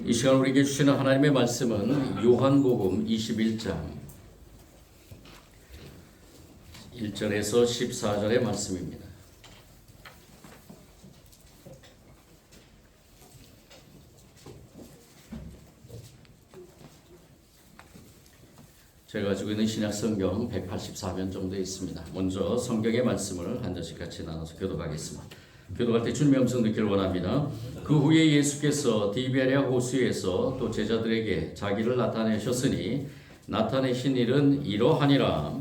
이 시간 우리에게 주시는 하나님의 말씀은 요한복음 21장 1절에서 14절의 말씀입니다. 제가 가지고 있는 신약 성경 184면 정도 있습니다. 먼저 성경의 말씀을 한 절씩 같이 나눠서 교독하겠습니다. 교독할 때 주님의 음성 듣기를 원합니다. 그 후에 예수께서 디베랴 호수에서 또 제자들에게 자기를 나타내셨으니 나타내신 일은 이러하니라.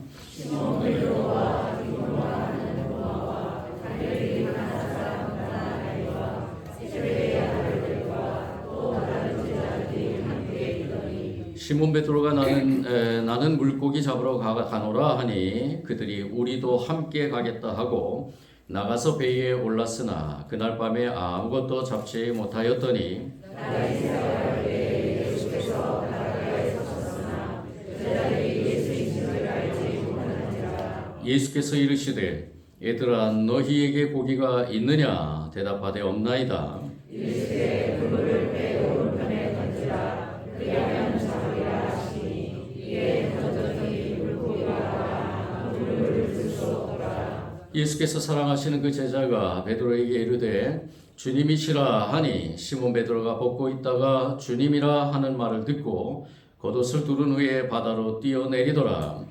시몬 베드로가 나는 물고기 잡으러 가노라 하니 그들이 우리도 함께 가겠다 하고 나가서 배에 올랐으나 그날 밤에 아무것도 잡지 못하였더니 예수께서 이르시되 얘들아 너희에게 고기가 있느냐 대답하되 없나이다. 예수께서 사랑하시는 그 제자가 베드로에게 이르되 주님이시라 하니 시몬 베드로가 벗고 있다가 주님이라 하는 말을 듣고 겉옷을 두른 후에 바다로 뛰어내리더라.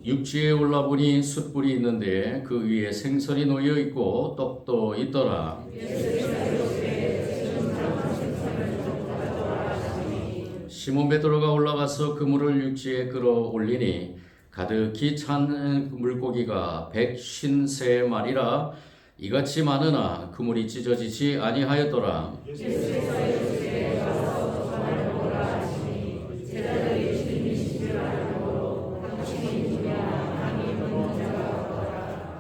육지에 올라보니 숯불이 있는데 그 위에 생선이 놓여 있고 떡도 있더라. 시몬 베드로가 올라가서 그물을 육지에 끌어올리니 가득히 찬 물고기가 153마리라 이같이 많으나 그물이 찢어지지 아니하였더라.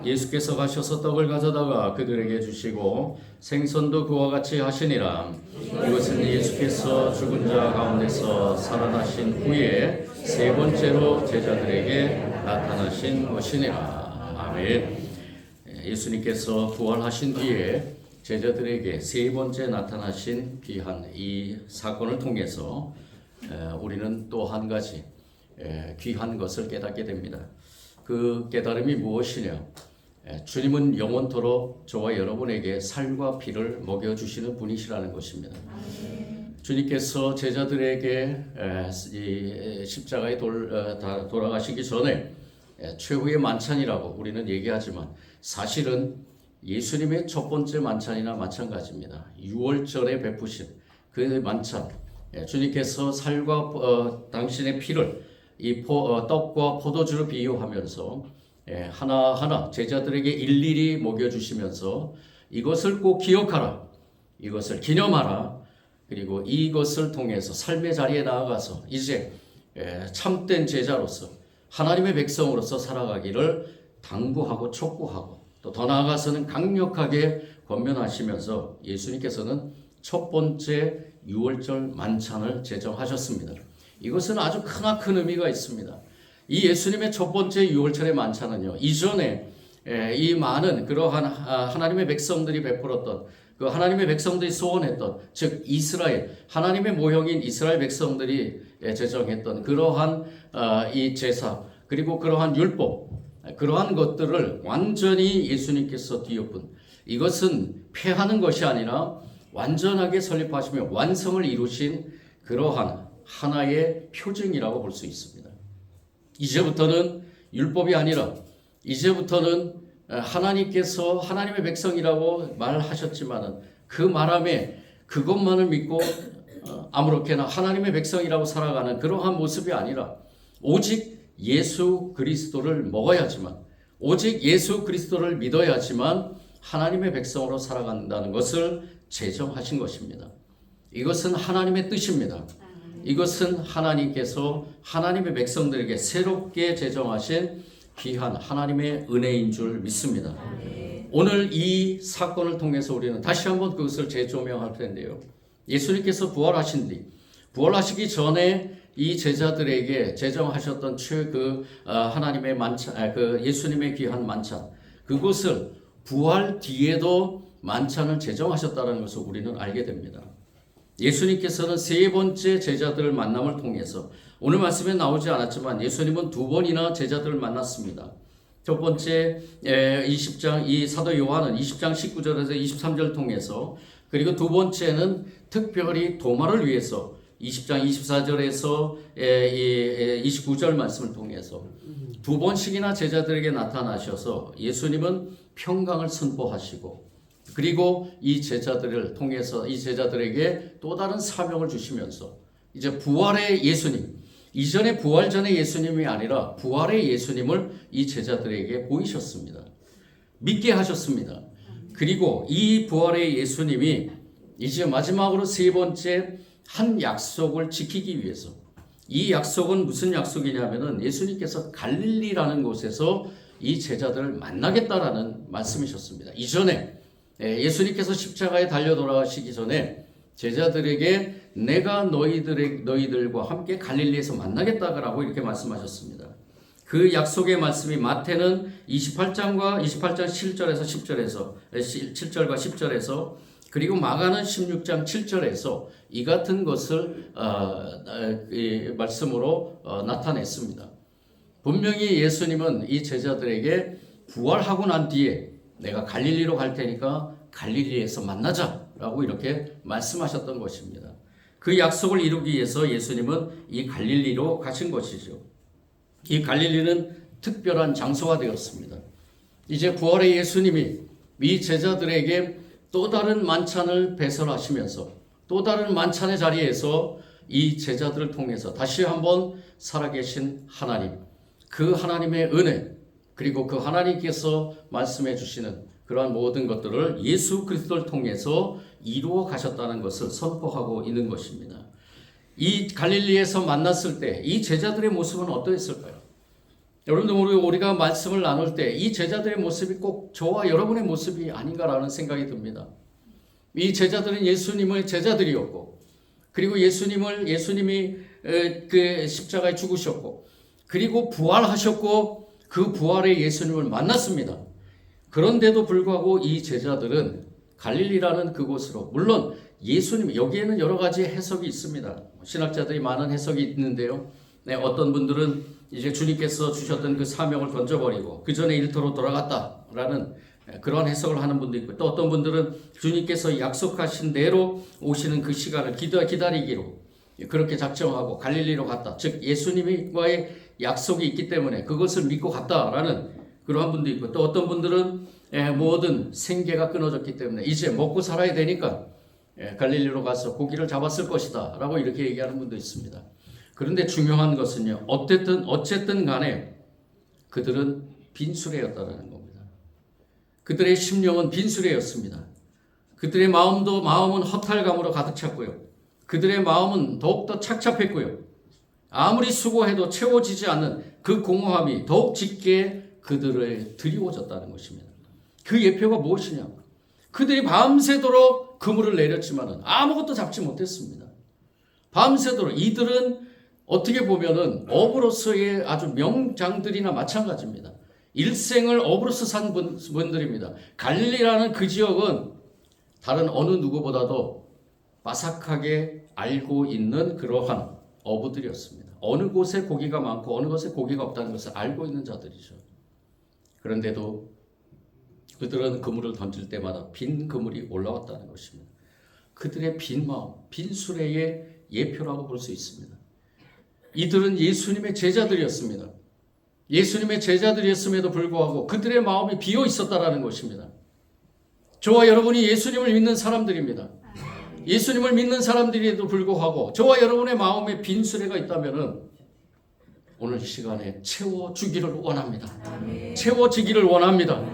예수께서 가셔서 떡을 가져다가 그들에게 주시고 생선도 그와 같이 하시니라. 이것은 예수께서 죽은 자 가운데서 살아나신 후에 세 번째로 제자들에게 나타나신 것이니라. 아멘. 예수님께서 부활하신 뒤에 제자들에게 세 번째 나타나신 귀한 이 사건을 통해서 우리는 또 한 가지 귀한 것을 깨닫게 됩니다. 그 깨달음이 무엇이냐? 주님은 영원토록 저와 여러분에게 살과 피를 먹여주시는 분이시라는 것입니다. 주님께서 제자들에게 이 십자가에 돌아가시기 전에 최후의 만찬이라고 우리는 얘기하지만 사실은 예수님의 첫 번째 만찬이나 마찬가지입니다. 6월절에 베푸신 그 만찬, 주님께서 살과 당신의 피를 이 떡과 포도주로 비유하면서 하나하나 제자들에게 일일이 먹여주시면서 이것을 꼭 기억하라, 이것을 기념하라, 그리고 이것을 통해서 삶의 자리에 나아가서 이제 참된 제자로서 하나님의 백성으로서 살아가기를 당부하고 촉구하고 또 더 나아가서는 강력하게 권면하시면서 예수님께서는 첫 번째 6월절 만찬을 제정하셨습니다. 이것은 아주 크나큰 의미가 있습니다. 이 예수님의 첫 번째 6월절의 만찬은요, 이전에 이 많은 그러한 하나님의 백성들이 베풀었던 그 하나님의 백성들이 소원했던 즉 이스라엘 하나님의 모형인 이스라엘 백성들이 제정했던 그러한 이 제사 그리고 그러한 율법 그러한 것들을 완전히 예수님께서 뒤엎은 이것은 폐하는 것이 아니라 완전하게 설립하시며 완성을 이루신 그러한 하나의 표징이라고 볼 수 있습니다. 이제부터는 율법이 아니라 이제부터는 하나님께서 하나님의 백성이라고 말하셨지만은 그 말함에 그것만을 믿고 아무렇게나 하나님의 백성이라고 살아가는 그러한 모습이 아니라 오직 예수 그리스도를 먹어야지만 오직 예수 그리스도를 믿어야지만 하나님의 백성으로 살아간다는 것을 제정하신 것입니다. 이것은 하나님의 뜻입니다. 이것은 하나님께서 하나님의 백성들에게 새롭게 제정하신 귀한 하나님의 은혜인 줄 믿습니다. 오늘 이 사건을 통해서 우리는 다시 한번 그것을 재조명할 텐데요. 예수님께서 부활하신 뒤 부활하시기 전에 이 제자들에게 제정하셨던 하나님의 만찬, 예수님의 귀한 만찬, 그것을 부활 뒤에도 만찬을 제정하셨다는 것을 우리는 알게 됩니다. 예수님께서는 세 번째 제자들 만남을 통해서, 오늘 말씀에 나오지 않았지만 예수님은 두 번이나 제자들을 만났습니다. 첫 번째 20장, 이 사도 요한은 20장 19절에서 23절 통해서, 그리고 두 번째는 특별히 도마를 위해서 20장 24절에서 29절 말씀을 통해서 두 번씩이나 제자들에게 나타나셔서 예수님은 평강을 선포하시고, 그리고 이 제자들을 통해서 이 제자들에게 또 다른 사명을 주시면서 이제 부활의 예수님, 이전에 부활 전의 예수님이 아니라 부활의 예수님을 이 제자들에게 보이셨습니다. 믿게 하셨습니다. 그리고 이 부활의 예수님이 이제 마지막으로 세 번째 한 약속을 지키기 위해서, 이 약속은 무슨 약속이냐면은 예수님께서 갈릴리라는 곳에서 이 제자들을 만나겠다라는 말씀이셨습니다. 이전에 예수님께서 십자가에 달려 돌아가시기 전에 제자들에게 내가 너희들과 함께 갈릴리에서 만나겠다라고 이렇게 말씀하셨습니다. 그 약속의 말씀이 마태는 28장 7절에서 7절과 10절에서, 그리고 마가는 16장 7절에서 이 같은 것을 말씀으로 나타냈습니다. 분명히 예수님은 이 제자들에게 부활하고 난 뒤에 내가 갈릴리로 갈 테니까 갈릴리에서 만나자라고 이렇게 말씀하셨던 것입니다. 그 약속을 이루기 위해서 예수님은 이 갈릴리로 가신 것이죠. 이 갈릴리는 특별한 장소가 되었습니다. 이제 부활의 예수님이 이 제자들에게 또 다른 만찬을 배설하시면서 또 다른 만찬의 자리에서 이 제자들을 통해서 다시 한번 살아계신 하나님, 그 하나님의 은혜, 그리고 그 하나님께서 말씀해 주시는 그러한 모든 것들을 예수 그리스도를 통해서 이루어 가셨다는 것을 선포하고 있는 것입니다. 이 갈릴리에서 만났을 때 이 제자들의 모습은 어떠했을까요? 여러분들, 우리가 말씀을 나눌 때 이 제자들의 모습이 꼭 저와 여러분의 모습이 아닌가라는 생각이 듭니다. 이 제자들은 예수님의 제자들이었고, 그리고 예수님이 그 십자가에 죽으셨고, 그리고 부활하셨고, 그 부활의 예수님을 만났습니다. 그런데도 불구하고 이 제자들은 갈릴리라는 그곳으로, 물론 예수님, 여기에는 여러 가지 해석이 있습니다. 신학자들이 많은 해석이 있는데요. 어떤 분들은 이제 주님께서 주셨던 그 사명을 던져버리고 그 전에 일터로 돌아갔다라는 그런 해석을 하는 분도 있고, 또 어떤 분들은 주님께서 약속하신 대로 오시는 그 시간을 기다리기로 그렇게 작정하고 갈릴리로 갔다. 즉 예수님과의 약속이 있기 때문에 그것을 믿고 갔다라는 그러한 분도 있고, 또 어떤 분들은 모든 생계가 끊어졌기 때문에 이제 먹고 살아야 되니까 갈릴리로 가서 고기를 잡았을 것이다 라고 이렇게 얘기하는 분도 있습니다. 그런데 중요한 것은요, 어쨌든 간에 그들은 빈수레였다라는 겁니다. 그들의 심령은 빈수레였습니다. 그들의 마음은 허탈감으로 가득 찼고요. 그들의 마음은 더욱더 착잡했고요. 아무리 수고해도 채워지지 않는 그 공허함이 더욱 짙게 그들을 드리워졌다는 것입니다. 그 예표가 무엇이냐? 그들이 밤새도록 그물을 내렸지만 아무것도 잡지 못했습니다. 밤새도록. 이들은 어떻게 보면은 어부로서의 아주 명장들이나 마찬가지입니다. 일생을 어부로서 산 분들입니다. 갈릴리라는 그 지역은 다른 어느 누구보다도 빠삭하게 알고 있는 그러한 어부들이었습니다. 어느 곳에 고기가 많고 어느 곳에 고기가 없다는 것을 알고 있는 자들이죠. 그런데도 그들은 그물을 던질 때마다 빈 그물이 올라왔다는 것입니다. 그들의 빈 마음, 빈 수레의 예표라고 볼 수 있습니다. 이들은 예수님의 제자들이었습니다. 예수님의 제자들이었음에도 불구하고 그들의 마음이 비어 있었다라는 것입니다. 저와 여러분이 예수님을 믿는 사람들입니다. 예수님을 믿는 사람들에도 불구하고 저와 여러분의 마음에 빈 수레가 있다면은 오늘 이 시간에 채워주기를 원합니다. 채워지기를 원합니다.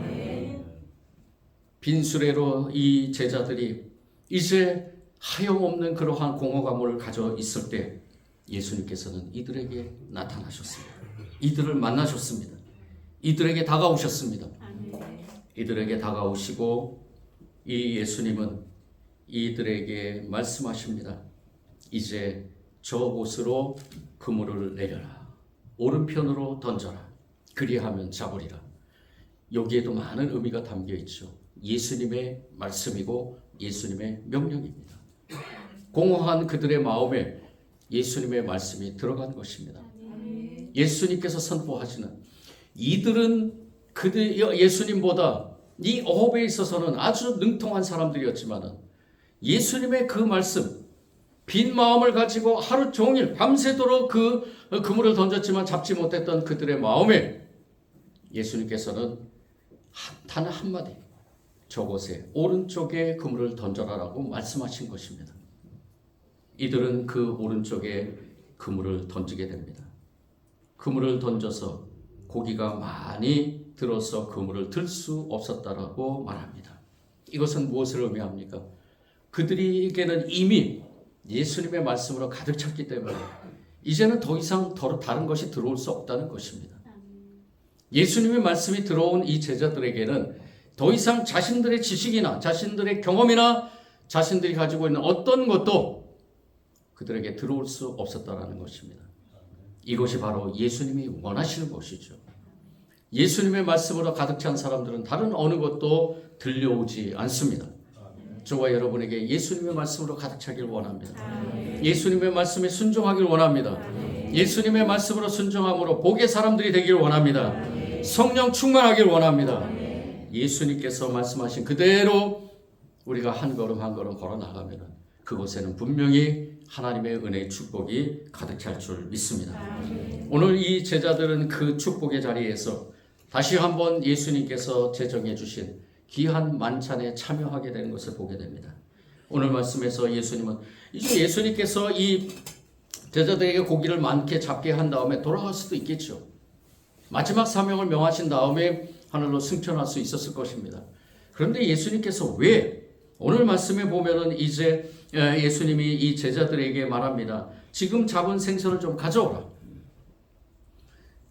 빈 수레로 이 제자들이 이제 하염없는 그러한 공허감을 가져 있을 때 예수님께서는 이들에게 나타나셨습니다. 이들을 만나셨습니다. 이들에게 다가오셨습니다. 이들에게 다가오시고 이 예수님은 이들에게 말씀하십니다. 이제 저곳으로 그물을 내려라. 오른편으로 던져라. 그리하면 잡으리라. 여기에도 많은 의미가 담겨 있죠. 예수님의 말씀이고 예수님의 명령입니다. 공허한 그들의 마음에 예수님의 말씀이 들어간 것입니다. 예수님께서 선포하시는 이들은 예수님보다 이 어업에 있어서는 아주 능통한 사람들이었지만 예수님의 그 말씀, 빈 마음을 가지고 하루 종일 밤새도록 그 그물을 던졌지만 잡지 못했던 그들의 마음에 예수님께서는 단 한마디, 저곳에 오른쪽에 그물을 던져라라고 말씀하신 것입니다. 이들은 그 오른쪽에 그물을 던지게 됩니다. 그물을 던져서 고기가 많이 들어서 그물을 들 수 없었다라고 말합니다. 이것은 무엇을 의미합니까? 그들에게는 이미 예수님의 말씀으로 가득 찼기 때문에 이제는 더 이상 다른 것이 들어올 수 없다는 것입니다. 예수님의 말씀이 들어온 이 제자들에게는 더 이상 자신들의 지식이나 자신들의 경험이나 자신들이 가지고 있는 어떤 것도 그들에게 들어올 수 없었다는 것입니다. 이것이 바로 예수님이 원하시는 것이죠. 예수님의 말씀으로 가득 찬 사람들은 다른 어느 것도 들려오지 않습니다. 저와 여러분에게 예수님의 말씀으로 가득 차길 원합니다. 예수님의 말씀에 순종하길 원합니다. 예수님의 말씀으로 순종함으로 복의 사람들이 되길 원합니다. 성령 충만하길 원합니다. 예수님께서 말씀하신 그대로 우리가 한 걸음 한 걸음 걸어 나가면 그곳에는 분명히 하나님의 은혜의 축복이 가득 찰 줄 믿습니다. 오늘 이 제자들은 그 축복의 자리에서 다시 한번 예수님께서 제정해 주신 귀한 만찬에 참여하게 되는 것을 보게 됩니다. 오늘 말씀에서 예수님은 이제 예수님께서 이 제자들에게 고기를 많게 잡게 한 다음에 돌아갈 수도 있겠죠. 마지막 사명을 명하신 다음에 하늘로 승천할 수 있었을 것입니다. 그런데 예수님께서 왜 오늘 말씀에 보면은 이제 예수님이 이 제자들에게 말합니다. 지금 잡은 생선을 좀 가져오라.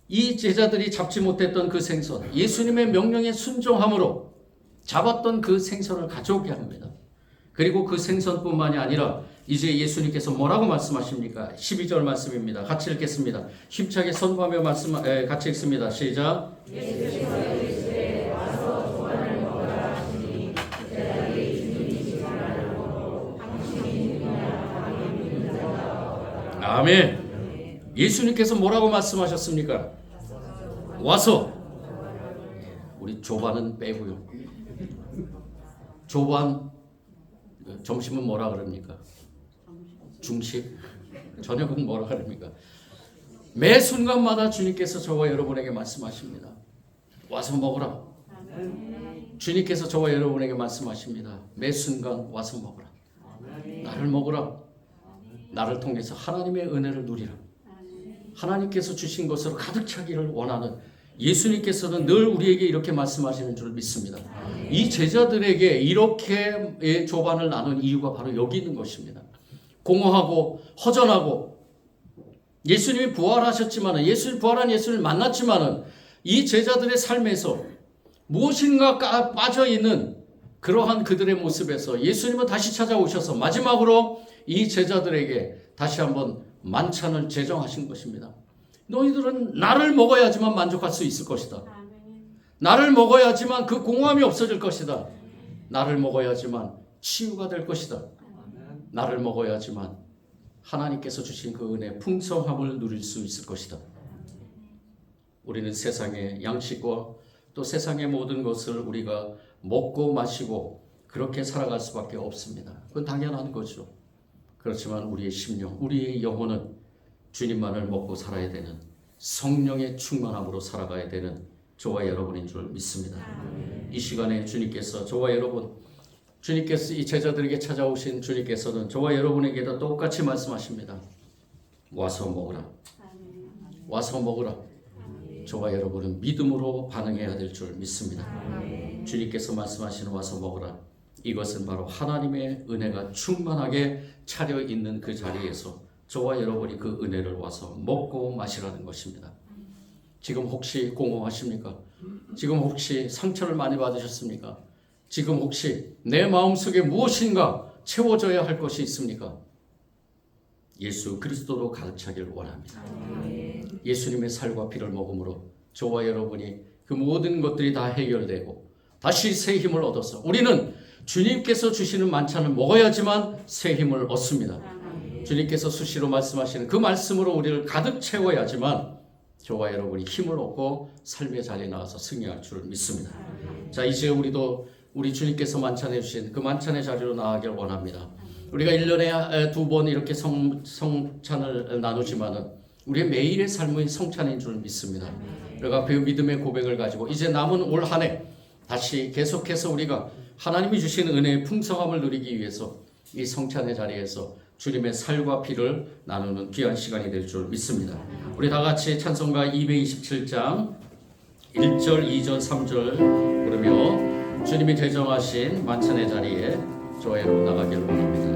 이 제자들이 잡지 못했던 그 생선, 예수님의 명령에 순종함으로 잡았던 그 생선을 가져오게 합니다. 그리고 그 생선뿐만이 아니라 이제 예수님께서 뭐라고 말씀하십니까? 12절 말씀입니다. 같이 읽겠습니다. 힘차게 선포하며 같이 읽습니다. 시작. 아멘. 예수님께서 뭐라고 말씀하셨습니까? 와서. 우리 조반은 빼고요. 조반 점심은 뭐라 그럽니까? 중식. 저녁은 뭐라 그럽니까? 매 순간마다 주님께서 저와 여러분에게 말씀하십니다. 와서 먹으라. 주님께서 저와 여러분에게 말씀하십니다. 매 순간 와서 먹으라. 나를 먹으라. 나를 통해서 하나님의 은혜를 누리라. 하나님께서 주신 것으로 가득 차기를 원하는 예수님께서는 늘 우리에게 이렇게 말씀하시는 줄 믿습니다. 이 제자들에게 이렇게 조반을 나눈 이유가 바로 여기 있는 것입니다. 공허하고 허전하고 예수님이 부활하셨지만 부활한 예수님을 만났지만 이 제자들의 삶에서 무엇인가 빠져있는 그러한 그들의 모습에서 예수님은 다시 찾아오셔서 마지막으로 이 제자들에게 다시 한번 만찬을 제정하신 것입니다. 너희들은 나를 먹어야지만 만족할 수 있을 것이다. 나를 먹어야지만 그 공허함이 없어질 것이다. 나를 먹어야지만 치유가 될 것이다. 나를 먹어야지만 하나님께서 주신 그 은혜 풍성함을 누릴 수 있을 것이다. 우리는 세상의 양식과 또 세상의 모든 것을 우리가 먹고 마시고 그렇게 살아갈 수밖에 없습니다. 그건 당연한 거죠. 그렇지만 우리의 심령, 우리의 영혼은 주님만을 먹고 살아야 되는 성령의 충만함으로 살아가야 되는 저와 여러분인 줄 믿습니다. 이 시간에 주님께서 저와 여러분, 주님께서 이 제자들에게 찾아오신 주님께서는 저와 여러분에게도 똑같이 말씀하십니다. 와서 먹으라. 와서 먹으라. 저와 여러분은 믿음으로 반응해야 될 줄 믿습니다. 주님께서 말씀하시는 와서 먹으라. 이것은 바로 하나님의 은혜가 충만하게 차려 있는 그 자리에서 저와 여러분이 그 은혜를 와서 먹고 마시라는 것입니다. 지금 혹시 공허하십니까? 지금 혹시 상처를 많이 받으셨습니까? 지금 혹시 내 마음속에 무엇인가 채워져야 할 것이 있습니까? 예수 그리스도로 가득 차기를 원합니다. 예수님의 살과 피를 먹음으로 저와 여러분이 그 모든 것들이 다 해결되고 다시 새 힘을 얻어서 우리는 주님께서 주시는 만찬을 먹어야지만 새 힘을 얻습니다. 주님께서 수시로 말씀하시는 그 말씀으로 우리를 가득 채워야지만 저와 여러분이 힘을 얻고 삶의 자리에 나와서 승리할 줄을 믿습니다. 자, 이제 우리도 우리 주님께서 만찬해 주신 그 만찬의 자리로 나아가길 원합니다. 우리가 1년에 2번 이렇게 성찬을 나누지만은 우리의 매일의 삶의 성찬인 줄 믿습니다. 우리가 그 믿음의 고백을 가지고 이제 남은 올 한 해 다시 계속해서 우리가 하나님이 주신 은혜의 풍성함을 누리기 위해서 이 성찬의 자리에서 주님의 살과 피를 나누는 귀한 시간이 될 줄 믿습니다. 우리 다 같이 찬송가 227장 1절, 2절, 3절 부르며 주님이 대정하신 만찬의 자리에 저와 여러분 나가기를 원합니다.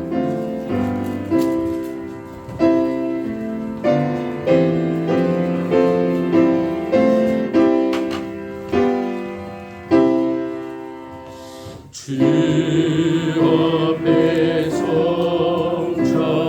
주 앞에 성찬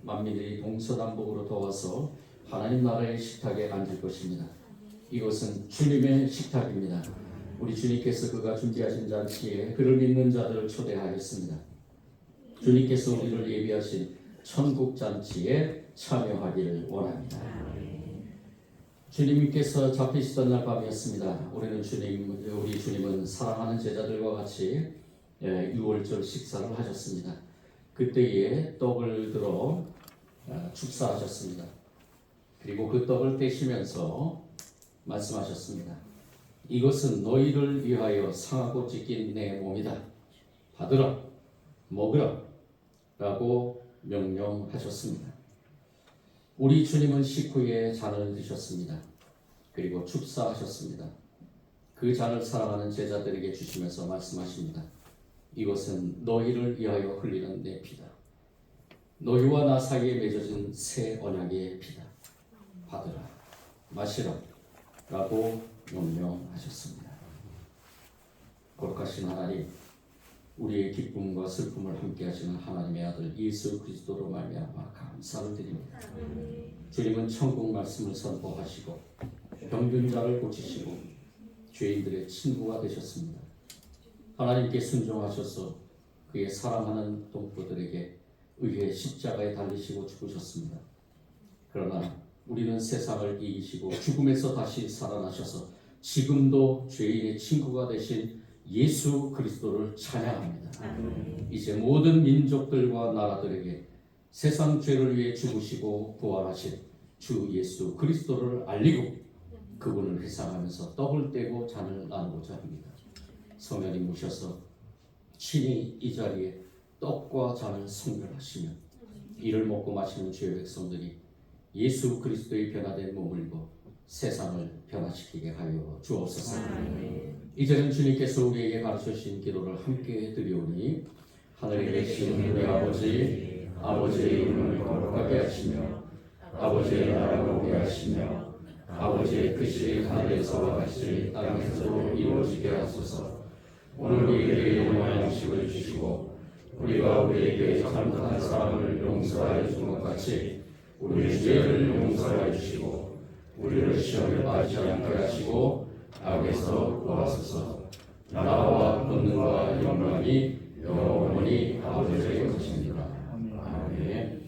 만민들이 동서남북으로 도와서 하나님 나라의 식탁에 앉을 것입니다. 이것은 주님의 식탁입니다. 우리 주님께서 그가 준비하신 잔치에 그를 믿는 자들을 초대하였습니다. 주님께서 우리를 예비하신 천국 잔치에 참여하기를 원합니다. 주님께서 잡히시던 날 밤이었습니다. 우리 주님은 사랑하는 제자들과 같이 유월절 식사를 하셨습니다. 그때에 떡을 들어 축사하셨습니다. 그리고 그 떡을 떼시면서 말씀하셨습니다. 이것은 너희를 위하여 상하고 찢긴 내 몸이다. 받으라, 먹으라 라고 명령하셨습니다. 우리 주님은 식후에 잔을 드셨습니다. 그리고 축사하셨습니다. 그 잔을 사랑하는 제자들에게 주시면서 말씀하십니다. 이것은 너희를 위하여 흘리는 내 피다. 너희와 나 사이에 맺어진 새 언약의 피다. 받으라, 마시라 라고 명령하셨습니다. 거룩하신 하나님, 우리의 기쁨과 슬픔을 함께 하시는 하나님의 아들 예수 그리스도로 말미암아 감사를 드립니다. 주님은 천국 말씀을 선포하시고 병든 자를 고치시고 죄인들의 친구가 되셨습니다. 하나님께 순종하셔서 그의 사랑하는 동포들에게 의의 십자가에 달리시고 죽으셨습니다. 그러나 우리는 세상을 이기시고 죽음에서 다시 살아나셔서 지금도 죄인의 친구가 되신 예수 그리스도를 찬양합니다. 이제 모든 민족들과 나라들에게 세상 죄를 위해 죽으시고 부활하신 주 예수 그리스도를 알리고 그분을 회상하면서 떡을 떼고 잔을 나누고자 합니다. 성령이 오셔서 친히 이 자리에 떡과 잔을 성별하시며 이를 먹고 마시는 주의 백성들이 예수 그리스도의 변화된 몸을 입어 세상을 변화시키게 하여 주옵소서. 이제는 주님께서 우리에게 가르쳐주신 기도를 함께 드리오니 하늘에 계신 우리 아버지, 아버지의 이름을 거룩하게 하시며 아버지의 나라가 오게 하시며 아버지의 뜻이 하늘에서와 같이 땅에서도 이루어지게 하소서. 오늘 우리에게 영원한 음식을 주시고 우리가 우리에게 잘못한 사람을 용서하여 준 것 같이 우리 죄를 용서하여 주시고 우리를 시험에 빠지지 않게 하시고 악에서 구하소서. 나라와 권능과 영광이 영원히 아버지의 것입니다. 아멘.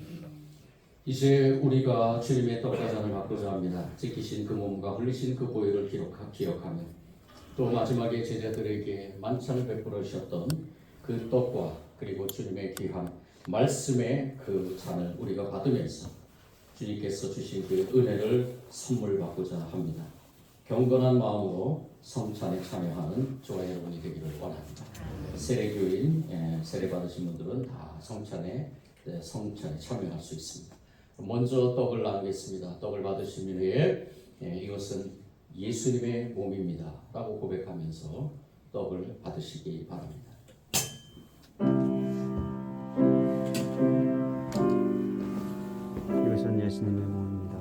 이제 우리가 주님의 떡과 잔을 받고자 합니다. 지키신 그 몸과 흘리신 그 보혈을 기억하며 또 마지막에 제자들에게 만찬을 베풀어 주셨던 그 떡과 그리고 주님의 귀한 말씀의 그 잔을 우리가 받으면서 주님께서 주신 그 은혜를 선물 받고자 합니다. 경건한 마음으로 성찬에 참여하는 저와 여러분이 되기를 원합니다. 세례교인, 세례 받으신 분들은 다 성찬에 참여할 수 있습니다. 먼저 떡을 나누겠습니다. 떡을 받으신 후에 이것은 예수님의 몸입니다 라고 고백하면서 떡을 받으시기 바랍니다. 이것은 예수님의 몸입니다.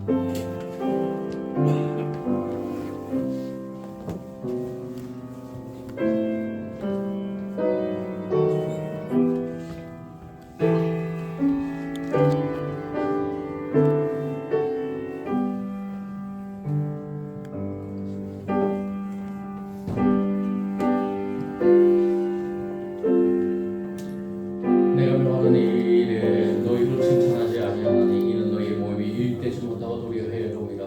내가 명하는 일에 너희를 칭찬하지 아니하나니 이는 너희의 모임이 유익되지 못하고 도리어 해로움이라.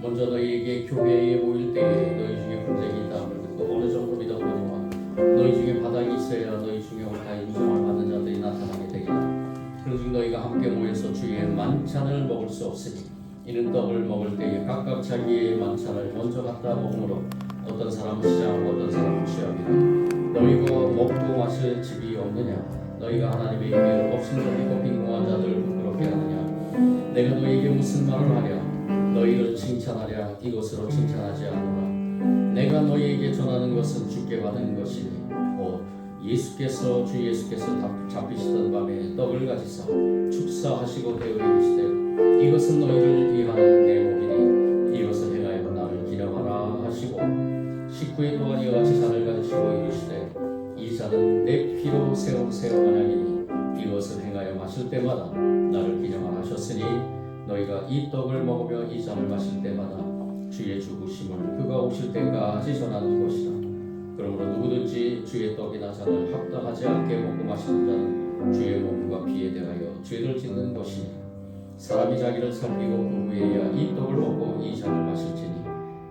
먼저 너희에게 교회에 모일 때에 너희 중에 분쟁이 있다함을 듣고 어느 정도 믿었거니와 너희 중에 바닥이 있어야 너희 중에 옳다 인정을 받는 자들이 나타나게 되리라. 그런즉 너희가 함께 모여서 주의 만찬을 먹을 수 없으니 이는 떡을 먹을 때에 각각 자기의 만찬을 먼저 갖다 먹으므로 어떤 사람은 시장하고 어떤 사람은 취합니다. 너희가 먹고 마실 집이 없느냐? 너희가 하나님의 임의로 업신여기고 빈궁한 자들을 부끄럽게 하느냐? 내가 너희에게 무슨 말을 하랴? 너희를 칭찬하랴? 이것으로 칭찬하지 않노라. 내가 너희에게 전하는 것은 주께 받은 것이니 곧 주 예수께서 잡히시던 밤에 떡을 가지사 축사하시고 되어 이르시되 이것은 너희를 위하는 내 몸이니 이것을 행하여 나를 기념하라 하시고 19일 동안 이와 같이 잔을 가지시고 이르시되 이 잔은 내 피로 세운 새 언약이니 이것을 행하여 마실 때마다 나를 기념하라 하셨으니 너희가 이 떡을 먹으며 이 잔을 마실 때마다 주의 죽으심을 그가 오실 때까지 전하는 것이라. 그러므로 누구든지 주의 떡이나 잔을 합당하지 않게 먹고 마시는 자는 주의 몸과 피에 대하여 죄를 짓는 것이니 사람이 자기를 살피고 그 후에야 이 떡을 먹고 이 잔을 마실지니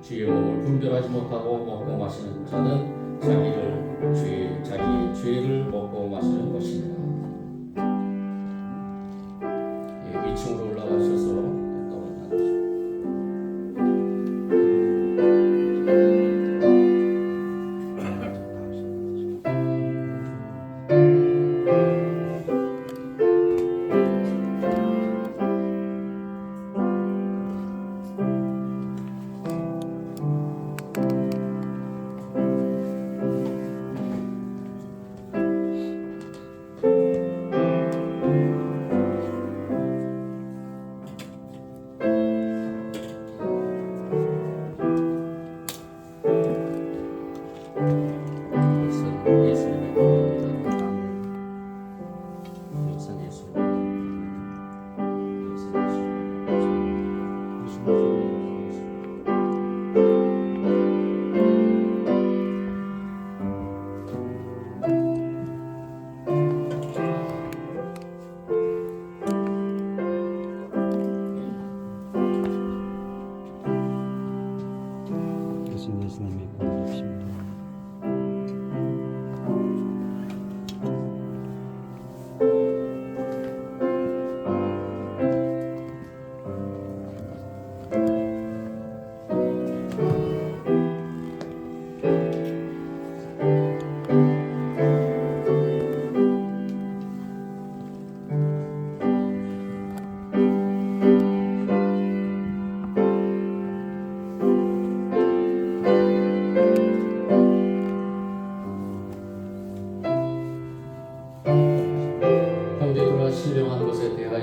주의 몸을 분별하지 못하고 먹고 마시는 자는 자기 죄를 먹고 마시는 것입니다. 2층으로 올라가셔서 떡을 나누시죠.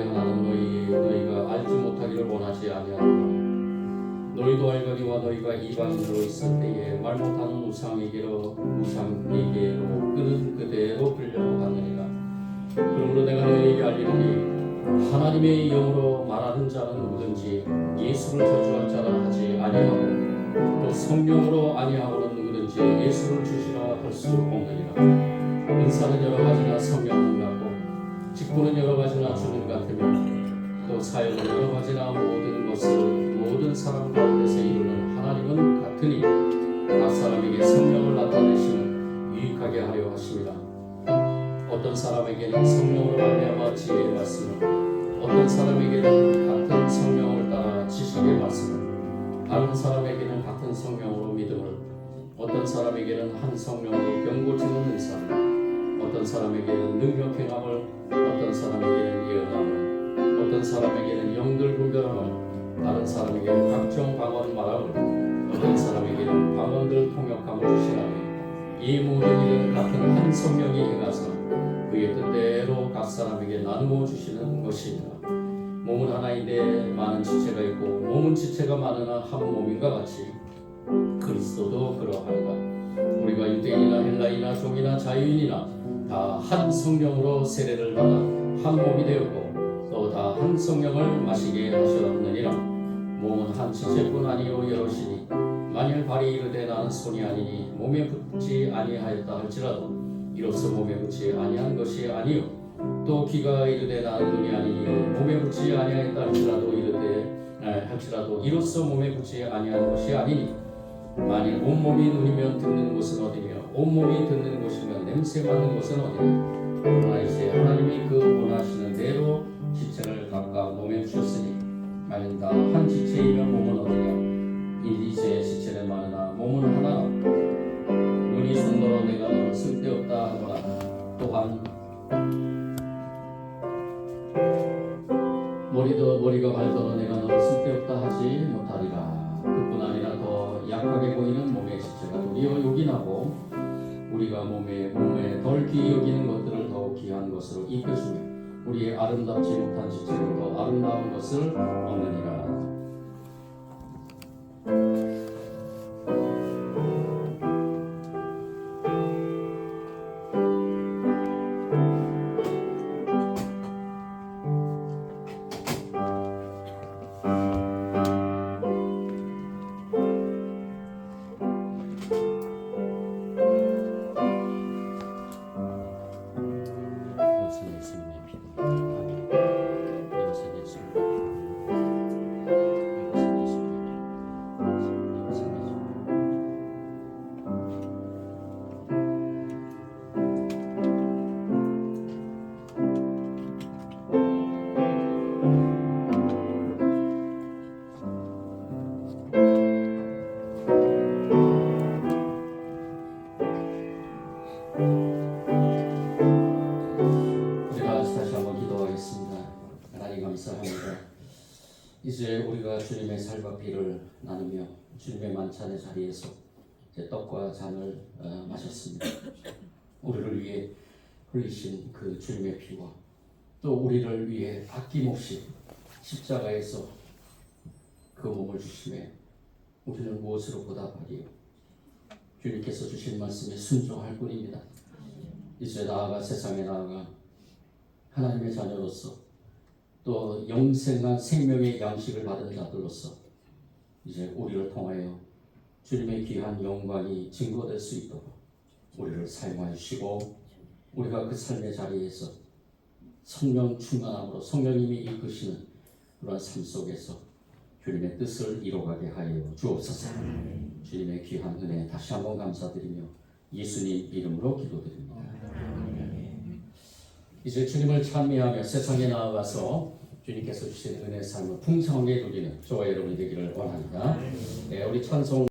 그리하여 나는 너희가 알지 못하기를 원하지 아니하노라. 너희도 알거니와 너희가 이방인으로 있을 때에 말 못하는 우상에게로 끄는 그대로 끌려가느니라. 그러므로 내가 너희에게 알리노니 하나님의 영으로 말하는 자는 누구든지 예수를 저주할 자라 하지 아니하고 또 성령으로 아니하고는 누구든지 예수를 주시라 할 수 없느니라. 은사는 여러 가지나 성령은 같고 직분은 여러 가지나 주는 같으며 또 사역은 여러 가지나 모든 것을 모든 사람 가운데서 이루는 하나님은 같으니 각 사람에게 성령을 나타내시는 유익하게 하려 하십니다. 어떤 사람에게는 성령으로 말미암아 지혜의 말씀을, 어떤 사람에게는 같은 성령을 따라 지식의 말씀을, 다른 사람에게는 같은 성령으로 믿음을, 어떤 사람에게는 한 성령으로 병 고치는 은사를, 어떤 사람에게는 능력 행함을, 어떤 사람에게는 예언함을, 어떤 사람에게는 영들 분별함을, 다른 사람에게는 각종 방언 말함을, 어떤 사람에게는 방언들 통역함을 주시나니 이 모든 일은 같은 한 성령이 행하사 그의 뜻대로 각 사람에게 나누어 주시는 것이니라. 몸은 하나인데 많은 지체가 있고 몸은 지체가 많으나 한 몸인가 같이 그리스도도 그러하니라. 우리가 유대인이나 헬라이나 종이나 자유인이나 다 한 성령으로 세례를 받아 한 몸이 되었고 또 다 한 성령을 마시게 하셨느니라. 몸은 한 지체뿐 아니요 여럿이니 만일 발이 이르되 나는 손이 아니니 몸에 붙지 아니하였다 할지라도 이로써 몸에 붙지 아니한 것이 아니요 또 귀가 이르되 나는 눈이 아니니 몸에 붙지 아니하였다 할지라도 이로써 몸에 붙지 아니한 것이 아니니 만일 온몸이 눈이면 듣는 곳은 어디며 온몸이 듣는 곳이면 냄새 맡는 곳은 어디냐. 그러나 이제 하나님이 그 원하시는 대로 지체를 각각 몸에 주셨으니 만일 다 한 지체이면 몸은 어디냐. 이제 지체는 많으나 몸은 하나라. 눈이 손더러 내가 너를 쓸데없다 하거나 또한 머리가 발더러 내가 너를 쓸데없다 하지 못하리라. 그뿐 아니라 더 약하게 보이는 몸의 지체가 도리어 요긴하고 우리가 몸에 덜 귀히 여기는 것들을 더욱 귀한 것으로 이끄시며 우리의 아름답지 못한 지체는 더 아름다운 것을 얻느니라. 이제 우리가 주님의 살과 피를 나누며 주님의 만찬의 자리에서 이제 떡과 잔을 마셨습니다. 우리를 위해 흘리신 그 주님의 피와 또 우리를 위해 아낌없이 십자가에서 그 몸을 주심에 우리는 무엇으로 보답하리요? 주님께서 주신 말씀에 순종할 뿐입니다. 이제 나아가 세상에 나아가 하나님의 자녀로서 또 영생한 생명의 양식을 받은 자들로서 이제 우리를 통하여 주님의 귀한 영광이 증거될 수 있도록 우리를 사용하여 주시고 우리가 그 삶의 자리에서 성령 충만함으로 성령님이 이끄시는 그러한 삶 속에서 주님의 뜻을 이루어가게 하여 주옵소서. 주님의 귀한 은혜 다시 한번 감사드리며 예수님 이름으로 기도드립니다. 이제 주님을 찬미하며 세상에 나아가서 주님께서 주신 은혜의 삶을 풍성하게 누리는 저와 여러분이 되기를 원합니다. 우리 찬송